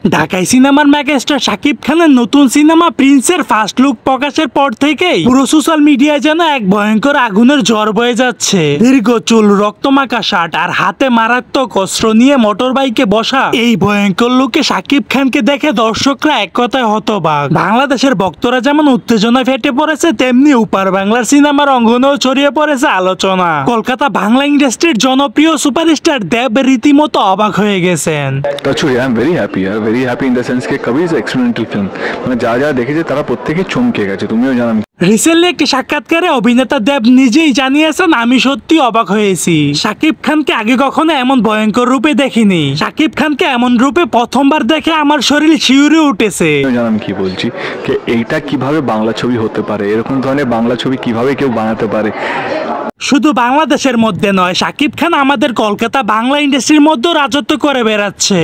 ঢাকাই সিনেমার মেগাস্টার শাকিব খানের নতুন সিনেমা প্রিন্সের ফার্স্ট লুক প্রকাশের পর থেকেই পুরো সোশ্যাল মিডিয়ায় যেন এক ভয়ঙ্কর আগুনের ঝড় বয়ে যাচ্ছে। দীর্ঘ চুল, রক্তমাখা শার্ট আর হাতে মারাত্মক অস্ত্র নিয়ে মোটর বাইকে বসা এই ভয়ঙ্কর লুকে শাকিব খানকে দেখে দর্শকরা এক কথায় হতবাক। বাংলাদেশের ভক্তরা যেমন উত্তেজনায় ফেটে পড়েছে, তেমনি উপার বাংলার সিনেমার অঙ্গনেও ছড়িয়ে পড়েছে আলোচনা। কলকাতা বাংলা ইন্ডাস্ট্রির জনপ্রিয় সুপারস্টার দেব রীতিমতো অবাক হয়ে গেছেন। Very happy in the sense কে কবি ইজ এক্সপেরিমেন্টাল ফিল্ম, মানে যা যা দেখেছে তারা প্রত্যেকে চমকে গেছে, তুমিও জানো। রিসেন্টলি একটি সাক্ষাৎকারে অভিনেতা দেব নিজেই জানিয়েছেন, আমি সত্যি অবাক হয়েছি। শাকিব খানকে আগে কখনো এমন ভয়ঙ্কর রূপে দেখিনি। শাকিব খানকে এমন রূপে প্রথমবার দেখে আমার শরীর শিউরে উঠেছে। আমি কি বলছি যে এইটা কিভাবে বাংলা ছবি হতে পারে, এরকম ধরনের বাংলা ছবি কিভাবে কেউ বানাতে পারে। শুধু বাংলাদেশের মধ্যে নয়, শাকিব খান আমাদের কলকাতা বাংলা ইন্ডাস্ট্রির মধ্যে রাজত্ব করে বেড়াচ্ছে।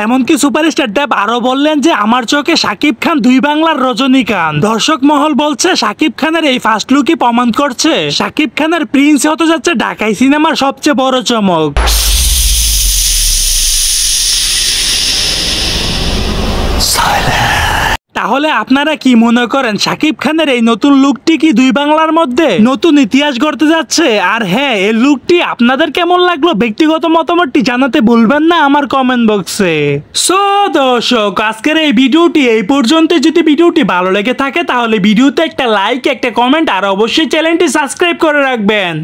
এমনকি সুপারস্টার দেব আরো বললেন যে আমার চোখে শাকিব খান দুই বাংলার রজনীকান্ত। দর্শক মহল বলছে শাকিব খানের এই ফার্স্ট লুকই প্রমাণ করছে শাকিব খানের প্রিন্স হতে যাচ্ছে ঢাকাই সিনেমার সবচেয়ে বড় চমক। তাহলে আপনারা কি মনে করেন, শাকিব খানের এই নতুন লুকটি কি দুই বাংলার মধ্যে নতুন ইতিহাস গড়তে যাচ্ছে? আর হ্যাঁ, এই লুকটি আপনাদের কেমন লাগলো ব্যক্তিগত মতামতটি জানাতে ভুলবেন না আমার কমেন্ট বক্সে। সো দর্শক, আজকের এই ভিডিওটি এই পর্যন্ত। যদি ভিডিওটি ভালো লেগে থাকে তাহলে ভিডিওতে একটা লাইক, একটা কমেন্ট আর অবশ্যই চ্যানেলটি সাবস্ক্রাইব করে রাখবেন।